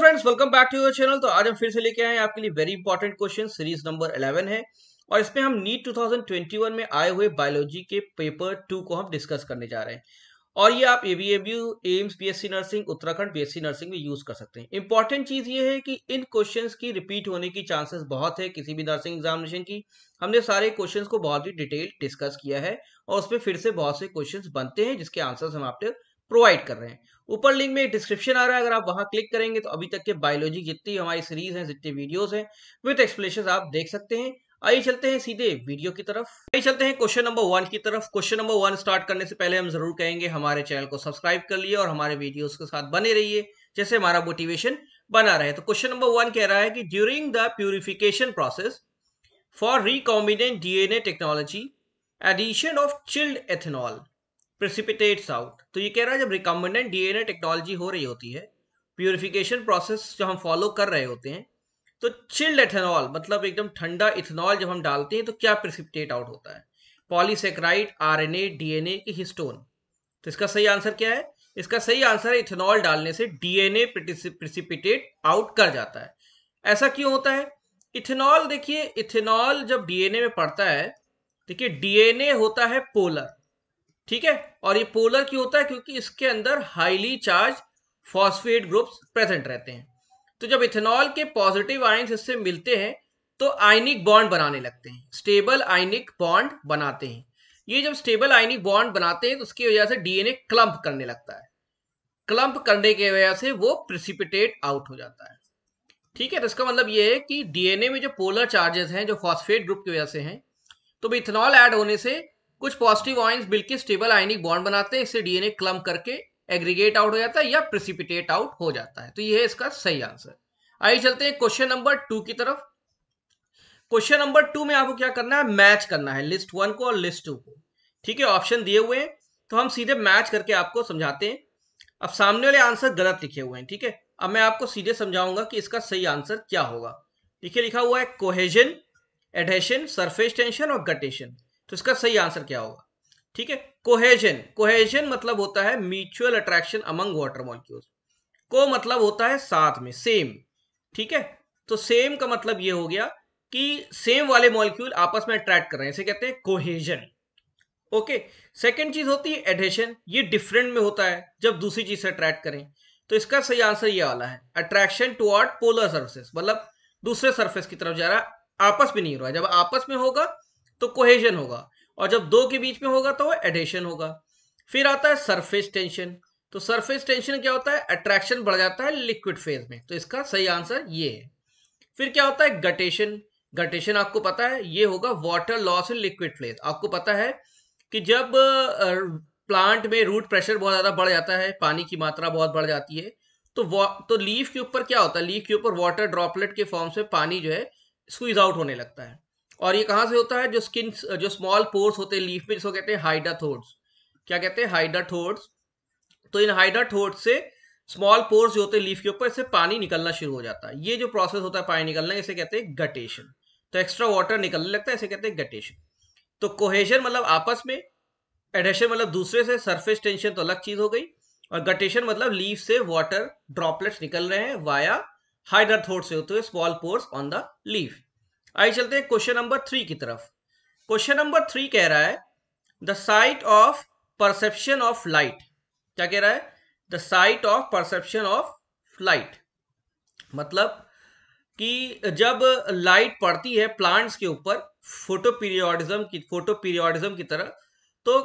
Friends, welcome back to your channel. तो आज हम फिर से लेके आए हैं आपके लिए very important question. Series number 11 है और इसमें हम नीट 2021 में आए हुए बायोलॉजी के पेपर 2 को हम डिस्कस करने जा रहे हैं। और ये आप एबीएबयू, AIIMS, BSc nursing, Uttarakhand BSc nursing में यूज कर सकते हैं। इंपॉर्टेंट चीज ये है कि इन क्वेश्चंस की रिपीट होने की चांसेस बहुत है किसी भी नर्सिंग एग्जामिनेशन की। हमने सारे क्वेश्चंस को बहुत ही डिटेल डिस्कस किया है और उसमें फिर से बहुत से क्वेश्चंस बनते हैं जिसके आंसर्स हम आपको प्रोवाइड कर रहे हैं। ऊपर लिंक में डिस्क्रिप्शन आ रहा है, अगर आप वहां क्लिक करेंगे तो अभी तक के बायोलॉजी जितनी हमारी सीरीज हैं, जितने वीडियोस हैं विद एक्सप्लेनेशन आप देख सकते हैं। आइए चलते हैं सीधे वीडियो की तरफ। आइए चलते हैं क्वेश्चन नंबर 1 की तरफ। क्वेश्चन नंबर 1 स्टार्ट करने से पहले हम जरूर कहेंगे हमारे चैनल को सब्सक्राइब कर लिए और हमारे वीडियोस के साथ बने रहिए, जैसे हमारा मोटिवेशन बना रहे। तो क्वेश्चन नंबर 1 कह रहा है कि during the purification process for recombinant DNA technology addition of chilled ethanol precipitates out. तो ये कह रहा है जब रिकॉम्बिनेंट डीएनए टेक्नोलॉजी हो रही होती है, प्यूरिफिकेशन प्रोसेस जो हम फॉलो कर रहे होते हैं, तो चिल्ड एथेनॉल मतलब एकदम ठंडा इथेनॉल जब हम डालते हैं तो क्या प्रेसिपिटेट आउट होता है? पॉलीसेकेराइड, आरएनए, डीएनए की हिस्टोन। तो इसका सही आंसर क्या है? इसका सही आंसर है इथेनॉल डालने से डीएनए प्रेसिपिटेट आउट कर जाता है। ऐसा क्यों होता है? इथेनॉल, देखिए इथेनॉल जब डीएनए में पड़ता है, देखिए डीएनए होता है पोलर, ठीक है। और ये पोलर क्यों होता है? क्योंकि इसके अंदर highly charge phosphate groups present रहते हैं। तो जब इथेनॉल के पॉजिटिव आयंस इससे मिलते हैं तो आयनिक बॉन्ड बनाने लगते हैं, स्टेबल आयनिक बॉन्ड बनाते हैं। ये जब स्टेबल आयनिक बॉन्ड बनाते हैं तो उसकी वजह से डीएनए क्लम्प करने लगता है। क्लम्प करने की वजह से वो प्रेसिपिटेट आउट हो जाता है, ठीक है। तो इसका मतलब ये है कि डीएनए में जो पोलर चार्जेस हैं जो फॉस्फेट ग्रुप की वजह से हैं, तो इथेनॉल ऐड होने से कुछ पॉजिटिव आयंस मिलकर स्टेबल आयनिक बॉन्ड बनाते हैं, इससे डीएनए क्लम्प करके एग्रीगेट आउट हो जाता है या प्रेसिपिटेट आउट हो जाता है। तो ये है इसका सही आंसर। आइए चलते हैं क्वेश्चन नंबर 2 की तरफ। क्वेश्चन नंबर 2 में आपको क्या करना है? मैच करना है लिस्ट 1 को और लिस्ट 2 को, ठीक है। ऑप्शन दिए हुए हैं तो हम सीधे मैच करके आपको समझाते हैं। अब सामने वाले आंसर गलत लिखे हुए हैं, ठीक है। अब मैं आपको सीधे समझाऊंगा कि इसका सही आंसर क्या होगा। देखिए लिखा हुआ है कोहेजन, एडहेशन, सरफेस टेंशन और गटेशन। तो इसका सही आंसर क्या होगा? ठीक है, कोहेजन। कोहेजन मतलब होता है mutual attraction among water molecules. को मतलब होता है साथ में, सेम, ठीक है। तो सेम का मतलब ये हो गया कि सेम वाले मॉलिक्यूल आपस में अट्रैक्ट कर रहे हैं, इसे कहते हैं कोहेजन। ओके। सेकेंड चीज होती है एडहेशन, ये डिफरेंट में होता है जब दूसरी चीज से अट्रैक्ट करें। तो इसका सही आंसर ये वाला है, अट्रैक्शन टुवर्ड पोलर सर्फेस, मतलब दूसरे सरफेस की तरफ जा रहा है, आपस में नहीं हो रहा है। जब आपस में होगा तो कोहेजन होगा और जब दो के बीच में होगा तो एडहेशन होगा। फिर आता है सरफेस टेंशन। तो सरफेस टेंशन क्या होता है? अट्रैक्शन बढ़ जाता है लिक्विड फेज में, तो इसका सही आंसर ये है। फिर क्या होता है? गटेशन। गटेशन आपको पता है ये होगा water loss in liquid phase. आपको पता है कि जब प्लांट में रूट प्रेशर बहुत ज्यादा बढ़ जाता है, पानी की मात्रा बहुत बढ़ जाती है, तो लीफ के ऊपर क्या होता है? लीफ के ऊपर वाटर ड्रॉपलेट के फॉर्म से पानी जो है स्क्वीज आउट होने लगता है। और ये कहाँ से होता है? जो स्किन, जो स्मॉल पोर्स होते हैं लीफ में, जिसको कहते हैं हाइडाथोड्स। क्या कहते हैं? हाइडाथोड्स। तो इन हाइडाथोड्स से स्मॉल पोर्स जो होते हैं लीफ के ऊपर, इससे पानी निकलना शुरू हो जाता है। ये जो प्रोसेस होता है पानी निकलना, इसे कहते हैं गटेशन। तो एक्स्ट्रा वाटर निकलने लगता है, इसे कहते हैं गटेशन। तो कोहेजन मतलब आपस में, एडहेशन मतलब दूसरे से, सरफेस टेंशन तो अलग चीज हो गई, और गटेशन मतलब लीफ से वाटर ड्रॉपलेट्स निकल रहे हैं वाया हाइड्रोथोड से होते हुए small pores on the leaf. आइए चलते हैं क्वेश्चन नंबर 3 की तरफ। क्वेश्चन नंबर 3 कह रहा है the site of perception of light. क्या कह रहा है? The site of perception of light मतलब कि जब लाइट पड़ती है प्लांट्स के ऊपर फोटो पीरियोडिज्म की तरह, तो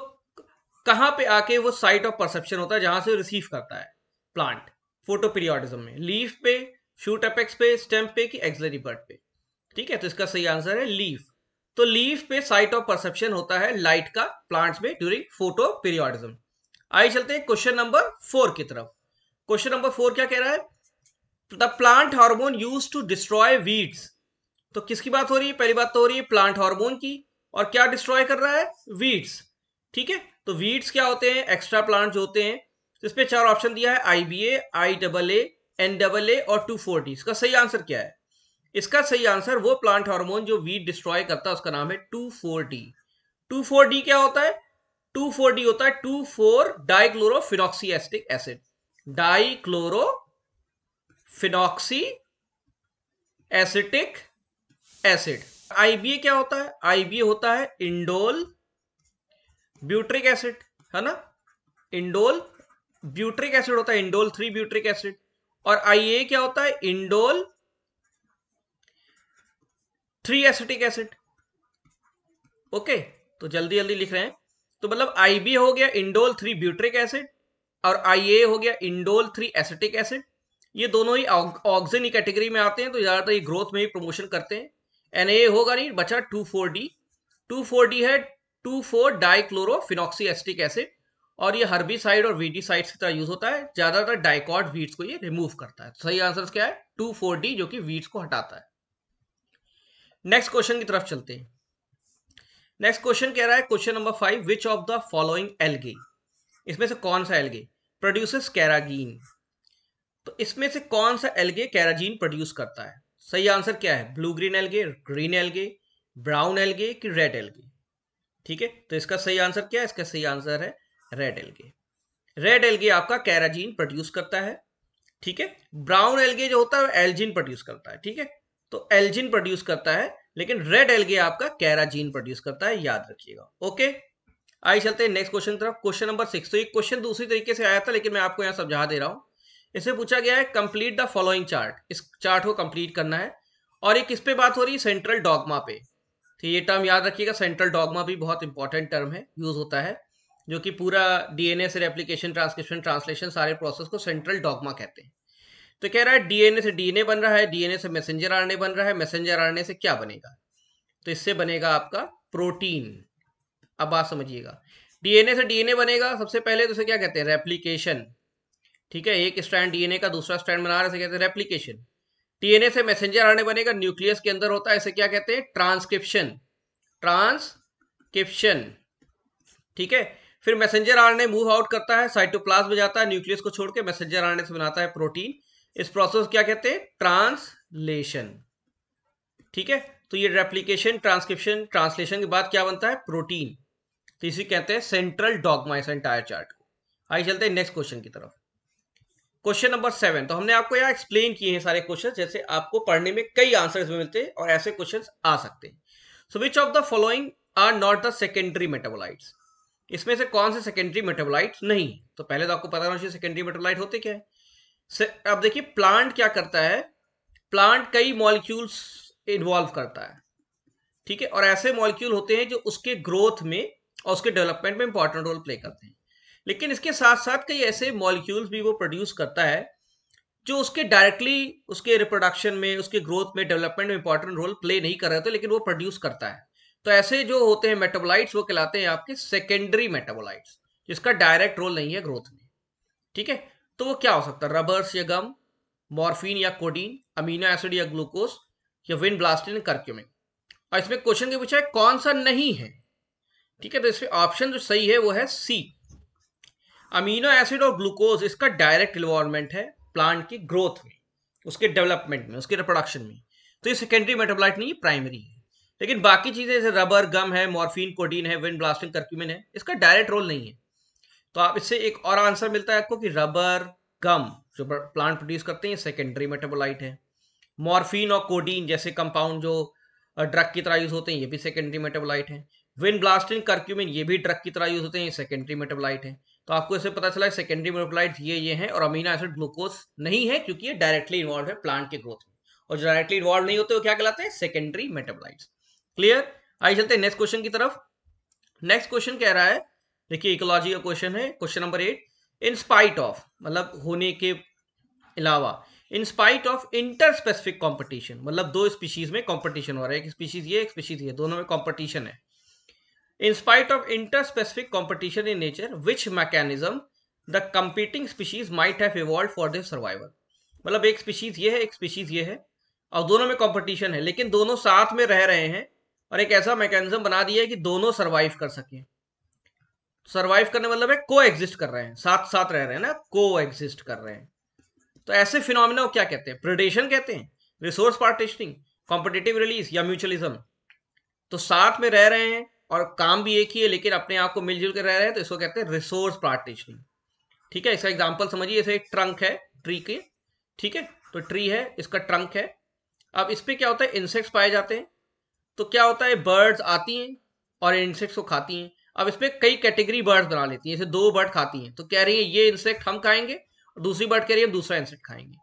कहां पे आके वो साइट ऑफ परसेप्शन होता है जहां से रिसीव करता है प्लांट? फोटो पीरियोडिज्म में, लीफ पे, शूट अपेक्स पे, स्टेम पे कि एक्सिलरी बर्ड पे? ठीक है, तो इसका सही आंसर है लीफ। तो लीफ पे साइट ऑफ परसेप्शन होता है लाइट का प्लांट्स में ड्यूरिंग फोटो पीरियोडिज्म। आइए चलते हैं क्वेश्चन नंबर 4 की तरफ। क्वेश्चन नंबर 4 क्या कह रहा है? The plant hormone use to destroy weeds. तो किसकी बात हो रही है? पहली बात तो हो रही है प्लांट हार्मोन की, और क्या डिस्ट्रॉय कर रहा है? वीड्स, ठीक है। तो वीड्स क्या होते हैं? एक्स्ट्रा प्लांट जो होते हैं। तो इस पे 4 ऑप्शन दिया है, आईबीए, IAA, NAA और 2,4-D। इसका सही आंसर क्या है? इसका सही आंसर वो प्लांट हार्मोन जो वीड डिस्ट्रॉय करता है उसका नाम है 2,4-D। 2,4-D क्या होता है? 2,4-D होता है 2,4 dichlorophenoxy acetic acid. Dichloro phenoxy acetic acid. IBA क्या होता है? आईबीए होता है इंडोल ब्यूट्रिक एसिड, है ना? इंडोल ब्यूट्रिक एसिड होता है, इंडोल 3 ब्यूट्रिक एसिड। और आईए क्या होता है? Indole 3 acetic acid. ओके, तो जल्दी जल्दी लिख रहे हैं। तो मतलब आईबी हो गया इंडोल 3 ब्यूट्रिक एसिड और आईए हो गया इंडोल 3 एसिटिक एसिड। ये दोनों ही ऑक्सीजन कैटेगरी में आते हैं, तो ज्यादातर ये ग्रोथ में ही प्रमोशन करते हैं। एनए होगा नहीं, बचा 2,4-D। 2,4-D है 2,4 डाइक्लोरोफिनॉक्सी एसिटिक एसिड, और ये हर्बिसाइड और वीडीसाइड की तरह यूज होता है। ज्यादातर डाइकॉट वीड्स को ये रिमूव करता है। सही आंसर क्या है? 2,4-D, जो कि वीड्स को हटाता है। नेक्स्ट क्वेश्चन की तरफ चलते हैं। नेक्स्ट क्वेश्चन कह रहा है, question number 5, which of the following algae, इसमें से कौन सा एल्गे प्रोड्यूसेस कैराजीन? तो इसमें से कौन सा एल्गे कैराजीन प्रोड्यूस करता है? सही आंसर क्या है? Blue green algae, green algae, brown algae कि रेड एल्गे? ठीक है, तो इसका सही आंसर क्या है? इसका सही आंसर है रेड एल्गे। रेड एल्गे आपका कैराजीन प्रोड्यूस करता है। ठीक है, ब्राउन एल्गे जो होता है एल्जिन प्रोड्यूस करता है। ठीक है, तो एल्जिन प्रोड्यूस करता है, लेकिन रेड एल्गे आपका कैराजीन प्रोड्यूस करता है, याद रखिएगा। ओके, आइए चलते हैं नेक्स्ट क्वेश्चन तरफ। Question number 6। तो ये क्वेश्चन दूसरी तरीके से आया था, लेकिन मैं आपको यहां समझा दे रहा हूं। इसे पूछा गया है कंप्लीट द फॉलोइंग चार्ट। इस चार्ट को कंप्लीट करना है, और एक किस पे बात हो रही है? सेंट्रल डॉगमा पे। तो ये टर्म याद रखिएगा, सेंट्रल डॉगमा भी बहुत इंपॉर्टेंट टर्म है, यूज होता है, जो कि पूरा डीएनए से रेप्लिकेशन, ट्रांसक्रिप्शन, ट्रांसलेशन, सारे प्रोसेस को सेंट्रल डॉगमा कहते हैं। तो कह रहा है डीएनए से डीएनए बन रहा है, डीएनए से मैसेंजर आरएनए बन रहा है, मैसेंजर आरएनए से क्या बनेगा? तो इससे बनेगा आपका प्रोटीन। अब बात समझिएगा, डीएनए से डीएनए बनेगा सबसे पहले, तो इसे क्या कहते हैं? रेप्लिकेशन। ठीक है, एक स्ट्रैंड डीएनए का दूसरा स्ट्रैंड बना रहा है, इसे कहते हैं रेप्लिकेशन। डीएनए से मैसेंजर आरएनए बनेगा, न्यूक्लियस के अंदर होता है, इसे क्या कहते हैं? ट्रांसक्रिप्शन। ट्रांसक्रिप्शन। ठीक है, फिर मैसेंजर आरएनए मूव आउट करता है, साइटोप्लाज्म में जाता है, न्यूक्लियस को छोड़ के मैसेंजर आरएनए से बनाता है प्रोटीन। इस प्रोसेस क्या कहते हैं? ट्रांसलेशन। ठीक है, तो ये रेप्लिकेशन, ट्रांसक्रिप्शन, ट्रांसलेशन के बाद क्या बनता है? प्रोटीन। तो इसी कहते हैं सेंट्रल डॉगमा, इस एंटायर चार्ट को। आइए चलते हैं नेक्स्ट क्वेश्चन की तरफ। Question number 7। तो हमने आपको यहाँ एक्सप्लेन किए हैं सारे क्वेश्चन, जैसे आपको पढ़ने में कई आंसर्स मिलते हैं और ऐसे क्वेश्चन आ सकते हैं। So which of the following are not the secondary metabolites? इसमें से कौन से सेकेंडरी मेटाबोलाइट्स नहीं? तो पहले तो आपको पता होना चाहिए सेकेंडरी मेटाबोलाइट होते क्या है। अब देखिए, प्लांट क्या करता है? प्लांट कई मॉलिक्यूल्स इन्वॉल्व करता है। ठीक है, और ऐसे मॉलिक्यूल होते हैं जो उसके ग्रोथ में और उसके डेवलपमेंट में इंपॉर्टेंट रोल प्ले करते हैं। लेकिन इसके साथ साथ कई ऐसे मॉलिक्यूल्स भी वो प्रोड्यूस करता है जो उसके डायरेक्टली उसके रिप्रोडक्शन में, उसके ग्रोथ में, डेवलपमेंट में इंपॉर्टेंट रोल प्ले नहीं कर रहे थे, लेकिन वो प्रोड्यूस करता है। तो ऐसे जो होते हैं मेटाबोलाइट्स, वो कहलाते हैं आपके सेकेंडरी मेटाबोलाइट्स, जिसका डायरेक्ट रोल नहीं है ग्रोथ में। ठीक है, तो वो क्या हो सकता है? रबर्स या गम, मॉर्फिन या कोडीन, अमीनो एसिड या ग्लूकोज, या विनब्लास्टिन, करक्यूमिन। और इसमें क्वेश्चन के पूछा है कौन सा नहीं है। ठीक है, तो इसमें ऑप्शन जो सही है वो है सी, अमीनो एसिड और ग्लूकोज। इसका डायरेक्ट इन्वॉल्वमेंट है प्लांट की ग्रोथ में, उसके डेवलपमेंट में, उसके रिप्रोडक्शन में। तो ये सेकेंडरी मेटाबोलाइट नहीं, प्राइमरी है। लेकिन बाकी चीजें जैसे रबर, गम है, मॉर्फिन, कोडीन है, विनब्लास्टिन, करक्यूमिन है, इसका डायरेक्ट रोल नहीं है। तो आप इससे एक और आंसर मिलता है आपको कि रबर, गम जो प्लांट प्रोड्यूस करते हैं सेकेंडरी मेटाबोलाइट है। मॉर्फिन और कोडीन जैसे कंपाउंड जो ड्रग की तरह यूज होते हैं, ये भी सेकेंडरी मेटाबोलाइट है। विनब्लास्टिन, करक्यूमिन ये भी ड्रग की तरह यूज होते हैं, ये सेकेंडरी मेटाबोलाइट है। तो आपको इससे पता चला सेकेंडरी मेटाबोलाइट ये हैं, और अमीनो एसिड, ग्लूकोज नहीं है, क्योंकि ये डायरेक्टली इन्वॉल्व है प्लांट के ग्रोथ में। और जो डायरेक्टली इन्वॉल्व नहीं होते वो क्या कहलाते हैं? Secondary metabolites. क्लियर? आइए चलते हैं नेक्स्ट क्वेश्चन की तरफ। नेक्स्ट क्वेश्चन कह रहा है, देखिए इकोलॉजी का क्वेश्चन है, question number 8। In spite of, मतलब होने के अलावा, in spite of inter specific competition, मतलब दो स्पीशीज में कॉम्पिटिशन हो रहा है, एक स्पीशीज ये, एक स्पीशीज ये, दोनों में कॉम्पिटिशन है। In spite of inter specific competition in nature, which mechanism the competing species might have evolve for their survival? मतलब एक स्पीशीज ये है, एक स्पीशीज ये है, और दोनों में कॉम्पिटिशन है, लेकिन दोनों साथ में रह रहे हैं, और एक ऐसा मैकेनिज्म बना दिया है कि दोनों सर्वाइव कर सके। सर्वाइव करने मतलब है को एग्जिस्ट कर रहे हैं, साथ साथ रह रहे हैं ना, को एग्जिस्ट कर रहे हैं। तो ऐसे फिनोमिना को क्या कहते हैं? प्रेडेशन कहते हैं, रिसोर्स पार्टीशनिंग, कॉम्पिटिटिव रिलीज, या म्यूचुअलिज्म। तो साथ में रह रहे हैं और काम भी एक ही है, लेकिन अपने आप को मिलजुल कर रह रहे हैं, तो इसको कहते हैं रिसोर्स पार्टीशनिंग। ठीक है, इसका एग्जांपल समझिए, जैसे एक ट्रंक है ट्री के, ठीक है, तो ट्री है, इसका ट्रंक है। अब इस पे क्या होता है, इंसेक्ट्स पाए जाते हैं। तो क्या होता है, बर्ड्स आती हैं और इंसेक्ट्स को खाती हैं। अब इस पे कई कैटेगरी बर्ड्स बना लेती हैं, जैसे 2 बर्ड खाती हैं तो कह रही है ये इंसेक्ट हम खाएंगे, और दूसरी बर्ड कह रही है हम दूसरा इंसेक्ट खाएंगे।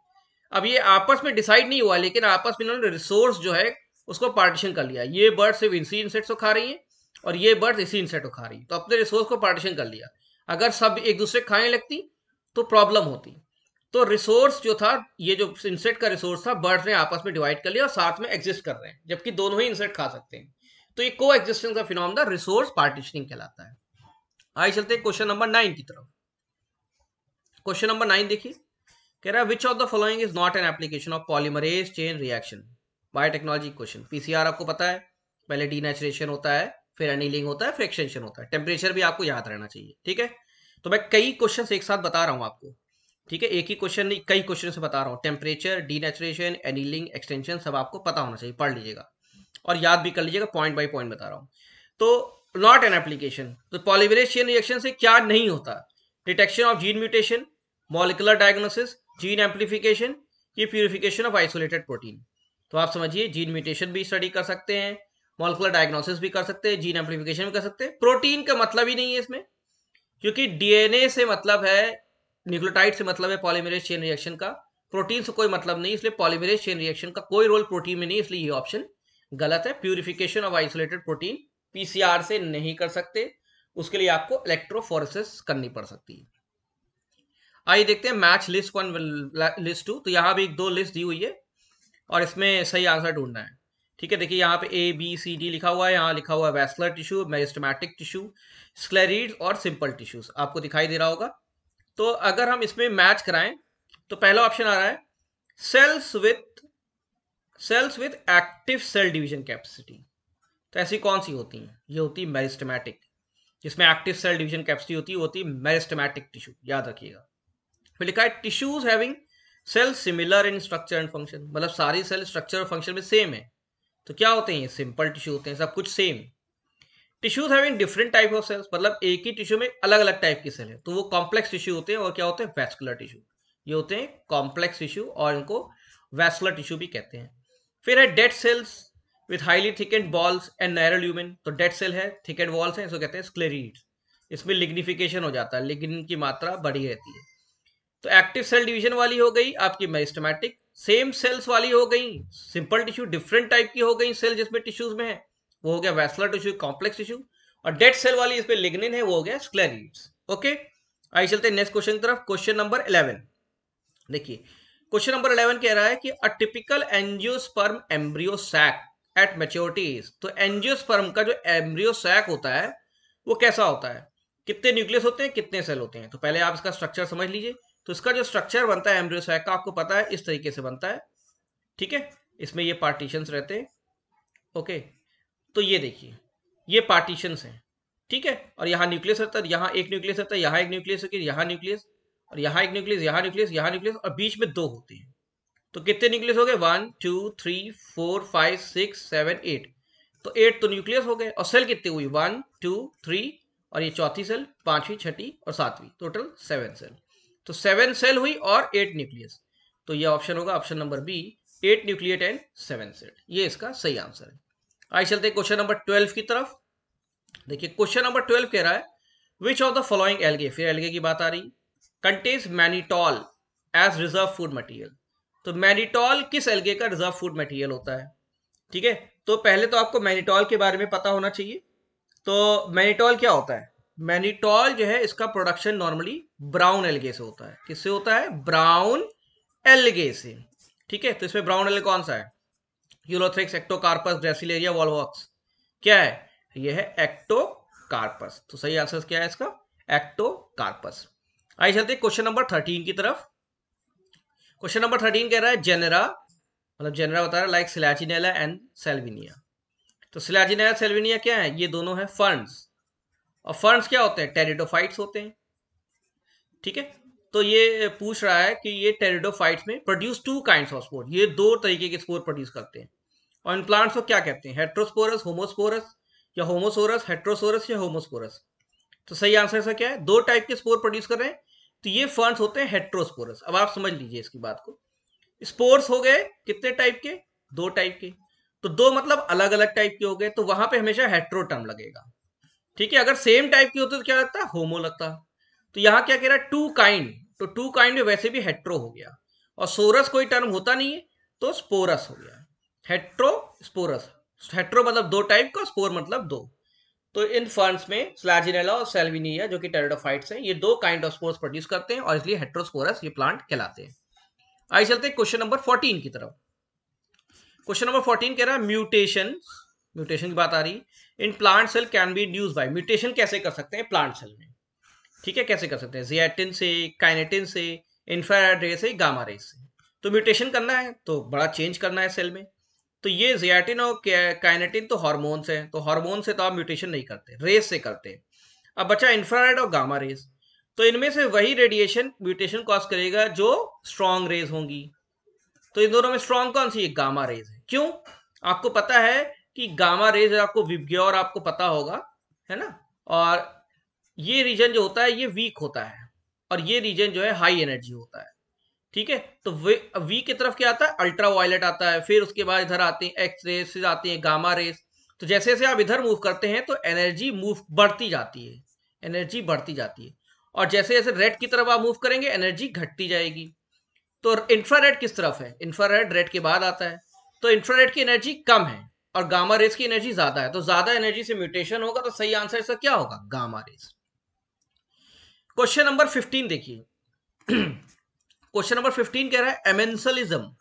अब ये आपस में डिसाइड नहीं हुआ, लेकिन आपस में इन्होंने रिसोर्स जो है उसको पार्टीशन कर लिया। ये बर्ड सिर्फ इसी इंसेक्ट्स को खा रही है और ये बर्ड इसी इंसेक्ट को खा रही है, तो अपने रिसोर्स को पार्टीशन कर लिया। अगर सब एक दूसरे खाने लगती तो प्रॉब्लम होती। तो रिसोर्स जो था, ये जो इंसेक्ट का रिसोर्स था, बर्ड्स ने आपस में डिवाइड कर लिया और साथ में एग्जिस्ट कर रहे हैं, जबकि दोनों ही इंसेक्ट खा सकते हैं। तो ये को एग्जिस्टेंस का फिनोमेना रिसोर्स पार्टीशनिंग कहलाता है। आइए चलते हैं क्वेश्चन नंबर 9 की तरफ। क्वेश्चन नंबर 9 देखिए, कह रहा है which of the following is not an application of polymerase chain reaction. Biotechnology question. PCR आपको पता है, पहले डीनेचुरेशन होता है, फिर एनीलिंग होता है, फिर एक्सटेंशन होता है। टेम्परेचर भी आपको याद रहना चाहिए, ठीक है। तो मैं कई क्वेश्चन एक साथ बता रहा हूं आपको, ठीक है, एक ही क्वेश्चन नहीं, कई क्वेश्चन से बता रहा हूं। टेम्परेचर, डीनेचुरेशन, एनीलिंग, एक्सटेंशन सब आपको पता होना चाहिए, पढ़ लीजिएगा और याद भी कर लीजिएगा, पॉइंट बाय पॉइंट बता रहा हूं। तो नॉट एन एप्लीकेशन, तो पॉलीमरेज चेन रिएक्शन से क्या नहीं होता, detection of gene mutation, molecular diagnosis, gene amplification, ये प्यूरिफिकेशन ऑफ आइसोलेटेड प्रोटीन। तो आप समझिए, जीन म्यूटेशन भी स्टडी कर सकते हैं, मॉलिक्यूलर डायग्नोसिस भी कर सकते हैं, जीन एम्पलीफिकेशन भी कर सकते हैं। प्रोटीन का मतलब ही नहीं है इसमें, क्योंकि डीएनए से मतलब है, न्यूक्लियोटाइड से मतलब है पॉलीमरेज चेन रिएक्शन का, प्रोटीन से कोई मतलब नहीं। इसलिए पॉलीमरेज चेन रिएक्शन का कोई रोल प्रोटीन में नहीं, इसलिए ये ऑप्शन गलत है। Purification of isolated protein PCR से नहीं कर सकते, उसके लिए आपको इलेक्ट्रोफोरेसिस करनी पड़ सकती है। आइए देखते हैं मैच लिस्ट 1 लिस्ट 2। तो यहाँ भी 2 लिस्ट दी हुई है और इसमें सही आंसर ढूंढना है, ठीक है। देखिए यहाँ पे ए बी सी डी लिखा हुआ है, यहाँ लिखा हुआ है वैस्कुलर टिश्यू, मेरिस्टेमेटिक टिश्यू, स्क्लेरीड्स और सिंपल टिश्यूज, आपको दिखाई दे रहा होगा। तो अगर हम इसमें मैच कराएं तो पहला ऑप्शन आ रहा है cells with active cell division capacity. तो ऐसी कौन सी होती हैं, ये होती है मेरिस्टेमेटिक, जिसमें एक्टिव सेल डिवीजन कैपेसिटी होती है मेरिस्टेमेटिक टिश्यू, याद रखिएगा। फिर लिखा है tissues having cell similar in structure and function, मतलब सारी सेल स्ट्रक्चर और फंक्शन में सेम है। तो क्या होते हैं ये, सिंपल टिश्यू होते हैं, सब कुछ same. Tissues having different type of cells, मतलब एक ही टिश्यू में अलग अलग टाइप की सेल है, तो वो कॉम्प्लेक्स टिश्यू होते हैं। और क्या होते हैं, वैस्कुलर टिश्यू। ये होते हैं कॉम्प्लेक्स टिश्यू और इनको वैस्कुलर टिश्यू भी कहते हैं। फिर है dead cells with highly thickened balls and narrow lumen. तो डेड सेल है, थिकेंड वॉल्स है, इसको कहते हैं स्क्लेरीड्स। इसमें लिग्निफिकेशन हो जाता है, लिग्निन की मात्रा बढ़ी रहती है। तो एक्टिव सेल डिवीजन वाली हो गई आपकी मेरिस्टेमेटिक, सेम सेल्स वाली हो गई सिंपल टिश्यू, डिफरेंट टाइप की हो गई सेल जिसमें टिश्यूज में है, वो हो गया वैस्कुलर टिश्यू, कॉम्प्लेक्स टिश्यू। और डेड सेल वाली इसमें लिग्निन है, वो हो गया स्क्लेरीड्स। ओके, आइए चलते हैं नेक्स्ट क्वेश्चन की तरफ। क्वेश्चन नंबर 11 देखिए, क्वेश्चन नंबर 11 कह रहा है कि a typical angiosperm embryo sac at maturity is. तो एंजियोस्पर्म का जो एम्ब्रियो सैक होता है वो कैसा होता है, कितने न्यूक्लियस होते हैं, कितने सेल होते हैं। तो पहले आप इसका स्ट्रक्चर समझ लीजिए। तो इसका जो स्ट्रक्चर बनता है एम्ब्रियो सैक का, आपको पता है इस तरीके से बनता है, ठीक है। इसमें ये पार्टीशंस रहते हैं, ओके। तो ये देखिए, ये पार्टीशंस हैं, ठीक है। और यहाँ न्यूक्लियस रहता है, यहाँ एक न्यूक्लियस रहता है, यहाँ एक न्यूक्लियस होगी, यहाँ न्यूक्लियस, और यहाँ एक न्यूक्लियस, यहाँ न्यूक्लियस, यहाँ न्यूक्लियस, और बीच में 2 होते हैं। तो कितने न्यूक्लियस हो गए, 1 2 3 4 5 6 7 8। तो 8 तो न्यूक्लियस हो गए। और सेल कितनी हुई, 1 2 3, और ये चौथी सेल, 5वीं, 6ठी और 7वीं, टोटल 7 सेल। तो 7 सेल हुई और 8 न्यूक्लियस। तो ये ऑप्शन होगा option number B, 8 nucleate and 7 cell, ये इसका सही आंसर है। आइए चलते हैं क्वेश्चन नंबर 12 की तरफ। देखिए क्वेश्चन नंबर 12 कह रहा है which of the following algae, फिर एल्गे की बात आ रही, contains mannitol as reserve food material. तो मैनिटॉल किस एल्गे का रिजर्व फूड मटेरियल होता है, ठीक है। तो पहले तो आपको मैनिटॉल के बारे में पता होना चाहिए। तो मैनिटॉल क्या होता है, मैनिटॉल जो है इसका प्रोडक्शन नॉर्मली ब्राउन एल्गे से होता है। किससे होता है, ब्राउन एल्गे से, ठीक है। तो इसमें ब्राउन एल्गे कौन सा है, यूलोथ्रिक्स, एक्टोकार्पस, ग्रेसिलेरिया, वॉल्वॉक्स। क्या है, ये है एक्टोकार्पस। तो सही आंसर क्या है इसका, एक्टोकार्पस। आइए चलते क्वेश्चन नंबर 13 की तरफ। क्वेश्चन नंबर 13 कह रहा है जेनेरा, मतलब जेनेरा बता रहा है लाइक सिलैजिनेला एंड सेल्विनिया। तो सिलैजिनेला सेल्विनिया क्या है, ये दोनों है फर्न्स। और फर्न्स क्या होते हैं, टेरिडोफाइट्स होते हैं, ठीक है। तो ये पूछ रहा है कि ये टेरिडोफाइट्स में प्रोड्यूस 2 काइंड्स ऑफ स्पोर, ये 2 तरीके के स्पोर प्रोड्यूस करते हैं। और इन प्लांट्स को क्या कहते हैं, हेट्रोस्पोरस, होमोस्पोरस, या होमोसोरस, हेट्रोसोरस या होमोस्पोरस। तो सही आंसर इसका क्या है, 2 टाइप के स्पोर प्रोड्यूस कर रहे हैं। तो ये फर्न्स होते हैं हेट्रोस्पोरस। अब आप समझ लीजिए इसकी बात को, स्पोर्स हो गए कितने टाइप के, 2 टाइप के, तो 2 मतलब अलग अलग टाइप के हो गए, तो वहां पे हमेशा हेट्रो टर्म लगेगा। ठीक है, अगर सेम टाइप की होती तो क्या लगता, होमो लगता। तो यहाँ क्या कह रहा है, टू काइंड, तो टू काइंड में वैसे भी हेट्रो हो गया, और सोरस कोई टर्म होता नहीं है, तो स्पोरस हो गया। हेट्रो स्पोरस, हेट्रो मतलब 2 टाइप का, स्पोर मतलब 2। तो इन फर्न्स में स्लैजिनेला और सेल्विनिया जो कि टेरिडोफाइट्स हैं, ये 2 काइंड ऑफ स्पोर्स प्रोड्यूस करते हैं, और इसलिए हेट्रोस्पोरस ये प्लांट कहलाते हैं। आइए चलते हैं क्वेश्चन नंबर 14 की तरफ। क्वेश्चन नंबर 14 कह रहा है म्यूटेशन, म्यूटेशन की बात आ रही, in plant cell can be induced by, mutation कैसे कर सकते हैं प्लांट सेल में। ठीक है, कैसे कर सकते हैं, जियाटिन से, काइनेटिन से, इंफ्रारेड रे से, गामा रे से। तो म्यूटेशन करना है तो बड़ा चेंज करना है सेल में, तो ये जियाटिन और काइनेटिन तो हार्मोन्स हैं, तो हार्मोन से तो आप म्यूटेशन नहीं करते, रेस से करते हैं। अब बचा इंफ्रारेड और गामा रेस, तो इनमें से वही रेडिएशन म्यूटेशन कॉज करेगा जो स्ट्रॉन्ग रेज होंगी। तो इन दोनों में स्ट्रॉन्ग कौन सी है, गामा रेज है। क्यों, आपको पता है कि गामा रेज आपको विबग्योर आपको पता होगा, है ना, और ये रीजन जो होता है ये वीक होता है, और ये रीजन जो है हाई एनर्जी होता है। ठीक है, तो वी की तरफ क्या आता है, अल्ट्रा वायलेट आता है, फिर उसके बाद इधर आते हैं एक्स रेस, फिर आती है गामा रेस। तो जैसे जैसे आप इधर मूव करते हैं तो एनर्जी मूव बढ़ती जाती है, एनर्जी बढ़ती जाती है, और जैसे जैसे रेड की तरफ आप मूव करेंगे एनर्जी घटती जाएगी। तो इंफ्रारेड किस तरफ है, इंफ्रारेड रेड के बाद आता है, तो इंफ्रारेड की एनर्जी कम है और गामा रेस की एनर्जी ज्यादा है, तो ज्यादा एनर्जी से म्यूटेशन होगा, तो सही आंसर इसका क्या होगा, गामा रेस। क्वेश्चन नंबर 15 देखिए। क्वेश्चन नंबर 15 कह रहा है amensalism,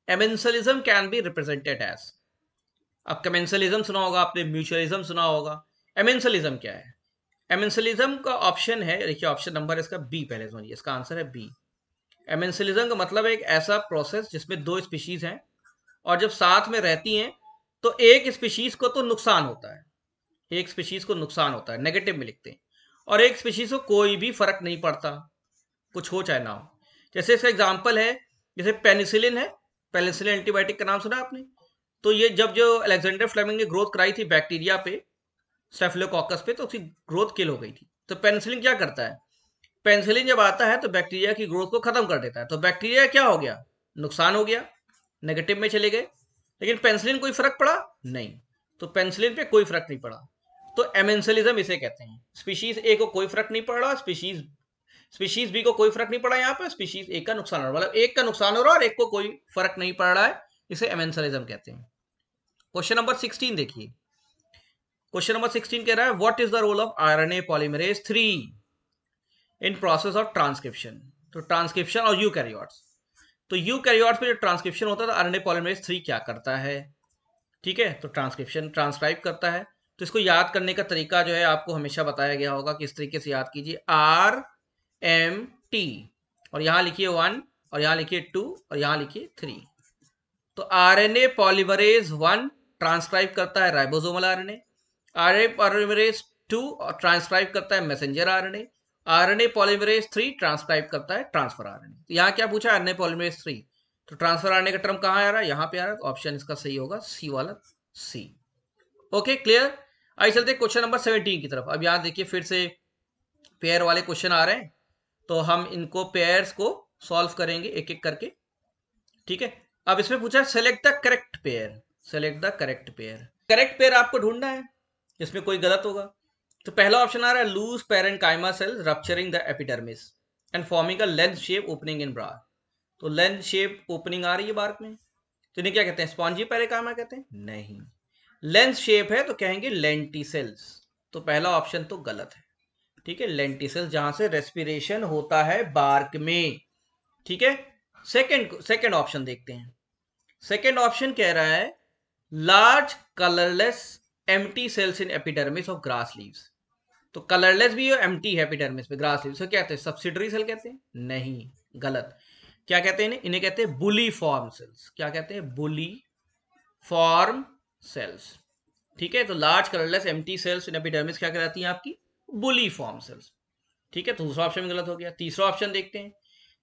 amensalism can be represented as, अब कमेंसलिज्म सुना होगा आपने, म्यूचुअलिज्म सुना होगा, एमेंसलिज्म क्या है। एमेंसलिज्म का ऑप्शन है, देखिए ऑप्शन नंबर इसका बी, पहले समझिए इसका आंसर है बी। एमेंसलिज्म का मतलब है एक ऐसा प्रोसेस जिसमें 2 स्पीशीज हैं, और जब साथ में रहती हैं तो एक स्पीशीज को तो नुकसान होता है, एक स्पीशीज को नुकसान होता है, नेगेटिव में लिखते हैं, और एक स्पीशीज को कोई भी फर्क नहीं पड़ता, कुछ हो चाहे ना हो। जैसे इसका एग्जाम्पल है, जैसे पेनिसिलिन है, पेनिसिलिन एंटीबायोटिक का नाम सुना आपने, तो ये जब जो अलेक्जेंडर फ्लेमिंग ने ग्रोथ कराई थी बैक्टीरिया पे, स्टेफिलोकोकस पे, तो उसकी ग्रोथ किल हो गई थी। तो पेनिसिलिन क्या करता है, पेनिसिलिन जब आता है तो बैक्टीरिया की ग्रोथ को खत्म कर देता है, तो बैक्टीरिया क्या हो गया, नुकसान हो गया, नेगेटिव में चले गए। लेकिन पेनिसिलिन कोई फर्क पड़ा नहीं, तो पेनिसिलिन पे कोई फर्क नहीं पड़ा, तो एमेंसलिज्म इसे कहते हैं। स्पीशीज ए को कोई फर्क नहीं पड़ रहा, स्पीशीज बी को कोई फर्क नहीं पड़ा, यहाँ पे स्पीशीज ए का नुकसान हो रहा है, मतलब एक का नुकसान हो रहा है और एक को कोई फर्क नहीं पड़ रहा है, इसे एमेंसलिज्म कहते हैं। क्वेश्चन नंबर 16 देखिए। क्वेश्चन नंबर 16 कह रहा है what is the role of RNA polymerase 3 in process of transcription. तो ट्रांसक्रिप्शन और यूकैरियोट्स, तो यूकैरियोट्स में जो ट्रांसक्रिप्शन होता है तो आरएनए पॉलीमरेज 3 क्या करता है। ठीक है, तो ट्रांसक्रिप्शन ट्रांसक्राइब करता है। तो इसको याद करने का तरीका जो है आपको हमेशा बताया गया होगा कि इस तरीके से याद कीजिए, आर एम टी, और यहां लिखिए 1, और यहां लिखिए 2, और यहां लिखिए 3। तो आरएनए पॉलीमरेज 1 ट्रांसक्राइब करता है ribosomal RNA, RNA polymerase 2 transcribe करता है messenger RNA, RNA polymerase 3 transcribe करता है ट्रांसफर आरएनए। तो यहाँ क्या पूछा, आरएनए पॉलीमरेज 3, तो ट्रांसफर आरएनए का टर्म कहाँ आ रहा है, यहाँ पे आ रहा है, तो ऑप्शन इसका सही होगा सी वाला, सी। Okay clear. आइए चलते क्वेश्चन नंबर 17 की तरफ। अब यहाँ देखिए फिर से पेयर वाले क्वेश्चन आ रहे हैं, तो हम इनको पेयर्स को सॉल्व करेंगे एक एक करके। ठीक है, अब इसमें पूछा है select the correct pair, select the correct pair, correct pair आपको ढूंढना है जिसमें कोई गलत होगा। तो पहला ऑप्शन आ रहा है loose parenchyma cells rupturing the epidermis and forming a length shape opening in ब्रार। तो लेंथ शेप ओपनिंग आ रही है बार्क में, तो इन्हें क्या कहते हैं, स्पॉन्जी पेरेन्काइमा कहते हैं, नहीं। लेंथ शेप है तो कहेंगे लेंटिसेल्स, तो पहला ऑप्शन तो गलत है। ठीक है, लेंटिसेल्स जहां से रेस्पिरेशन होता है बार्क में। ठीक है, सेकंड ऑप्शन देखते हैं। सेकंड ऑप्शन कह रहा है large colourless empty cells in epidermis of grass leaves. तो कलरलेस भी एम्प्टी है एपिडर्मिस में, ग्रास लीव्स, क्या कहते हैं, सब्सिडरी सेल कहते हैं, नहीं, गलत। क्या कहते हैं इन्हें, इन्हें कहते हैं बुली फॉर्म सेल्स। क्या कहते हैं, बुली फॉर्म सेल्स। ठीक है, तो लार्ज कलरलेस एम्प्टी सेल्स इन एपिडर्मिस क्या कहलाती हैं आपकी, बुली फॉर्म सेल्स। ठीक है, तो दूसरा ऑप्शन गलत हो गया। तीसरा ऑप्शन देखते हैं।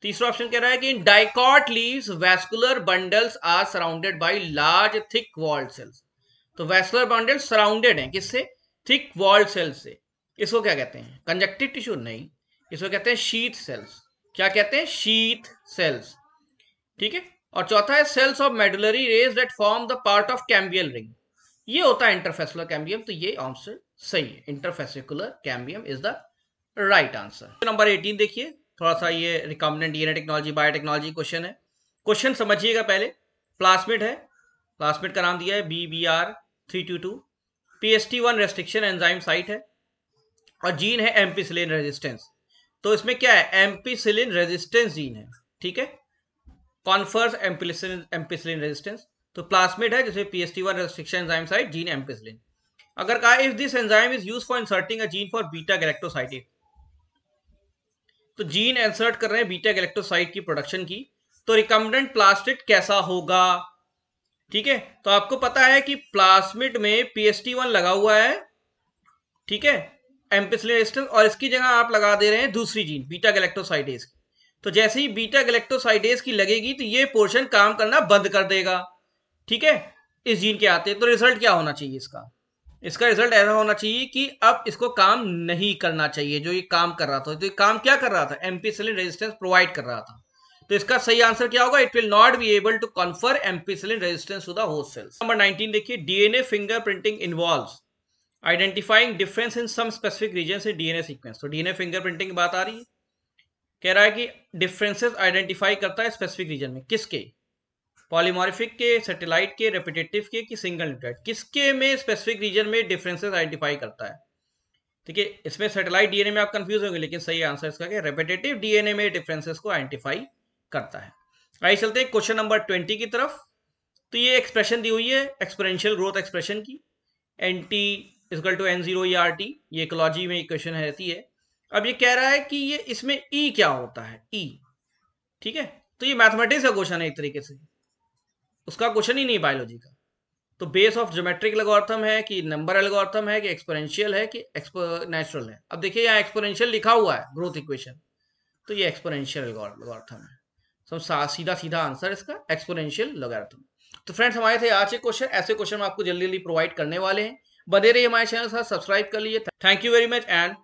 तीसरा ऑप्शन कह रहा है कि dicot leaves vascular bundles are surrounded by large thick walled cells. तो वैस्कुलर बंडल्स सराउंडेड हैं किससे, थिक वॉल्ड सेल्स से। इसको क्या कहते हैं, कंजक्टिव टिश्यू, नहीं, इसको कहते हैं शीथ सेल्स। क्या कहते हैं, शीथ सेल्स। ठीक है, और चौथा है cells of medullary rays that form the part of cambial ring, ये होता है इंटरफेसिकुलर कैम्बियम। तो ये आंसर सही है, interfascicular cambium is the right answer. Number 18 देखिए, थोड़ा सा ये recombinant DNA technology biotechnology question है। क्वेश्चन समझिएगा पहले। प्लास्मिड है, प्लास्मिड का नाम दिया है BBR322, PST1 restriction enzyme site है और जीन है एम्पिसिलिन रेजिस्टेंस। तो इसमें क्या है, एम्पिसिलिन रेजिस्टेंस जीन है, ठीक है, कॉन्फर्स एम्पिसिलिन रेजिस्टेंस। तो प्लास्मिड है जिसमें PST1 restriction enzyme site, gene ampicillin. अगर कहा if this enzyme is used for inserting a gene for beta galactoside, तो जीन इंसर्ट कर रहे हैं बीटा गैलेक्टोसाइड की प्रोडक्शन की, तो रिकम्बिनेंट प्लास्मिड कैसा होगा, ठीक है। तो आपको पता है कि प्लास्मिड में PST1 लगा हुआ है, ठीक है, एम्पिसिलिन रेजिस्टेंस, और इसकी जगह आप लगा दे रहे हैं दूसरी जीन बीटा गैलेक्टोसाइडेज की। तो जैसे ही बीटा गैलेक्टोसाइडेज की लगेगी तो ये पोर्शन काम करना बंद कर देगा, ठीक है, इस जीन के आते। तो रिजल्ट क्या होना चाहिए इसका, इसका रिजल्ट ऐसा होना चाहिए कि अब इसको काम नहीं करना चाहिए जो ये काम कर रहा था। तो ये काम क्या कर रहा था, एम्पिसिलिन रेजिस्टेंस प्रोवाइड कर रहा था। तो इसका सही आंसर क्या होगा, it will not be able to confer ampicillin resistance to the host cells. Number 19 देखिए, DNA fingerprinting involves identifying difference in some specific region in DNA sequence. तो डीएनए फिंगरप्रिंटिंग की बात आ रही है, कह रहा है कि डिफरेंसेस आइडेंटिफाई करता है स्पेसिफिक रीजन में, किसके, पॉलीमॉर्फिक के, सैटेलाइट के, रेपिटेटिव के, कि सिंगल न्यूक्लियोटाइड, किसके में स्पेसिफिक रीजन में डिफरेंसेस आइडेंटिफाई करता है, ठीक है। इसमें सैटेलाइट डीएनए में आप कंफ्यूज होंगे, लेकिन सही आंसर इसका क्या, रेपिटेटिव डीएनए में डिफरेंसेस को आइडेंटिफाई करता है। आइए चलते हैं क्वेश्चन नंबर 20 की तरफ। तो ये एक्सप्रेशन दी हुई है एक्सपोनेंशियल ग्रोथ एक्सप्रेशन की, NT equal to N0 ERT, ये इकोलॉजी में इक्वेशन रहती है। अब ये कह रहा है कि ये इसमें E क्या होता है, E, ठीक है। तो ये मैथमेटिक्स का क्वेश्चन है एक तरीके से, उसका क्वेश्चन ही नहीं बायोलॉजी का। तो बेस ऑफ ज्योमेट्रिक एल्गोरिथम है कि नंबर एल्गोरिथम है कि एक्सपोनेंशियल है कि नेचुरल है। अब देखिए यहाँ एक्सपोनेंशियल लिखा हुआ है ग्रोथ इक्वेशन, तो ये एक्सपोनेंशियल एल्गोरिथम है। तो सीधा सीधा आंसर इसका एक्सपोनेंशियल लॉगरिथम। तो फ्रेंड्स हमारे थे आज के क्वेश्चन, ऐसे क्वेश्चन हम आपको जल्दी जल्दी प्रोवाइड करने वाले हैं। बने रहिए हमारे चैनल के साथ, सब्सक्राइब कर लीजिए। Thank you very much and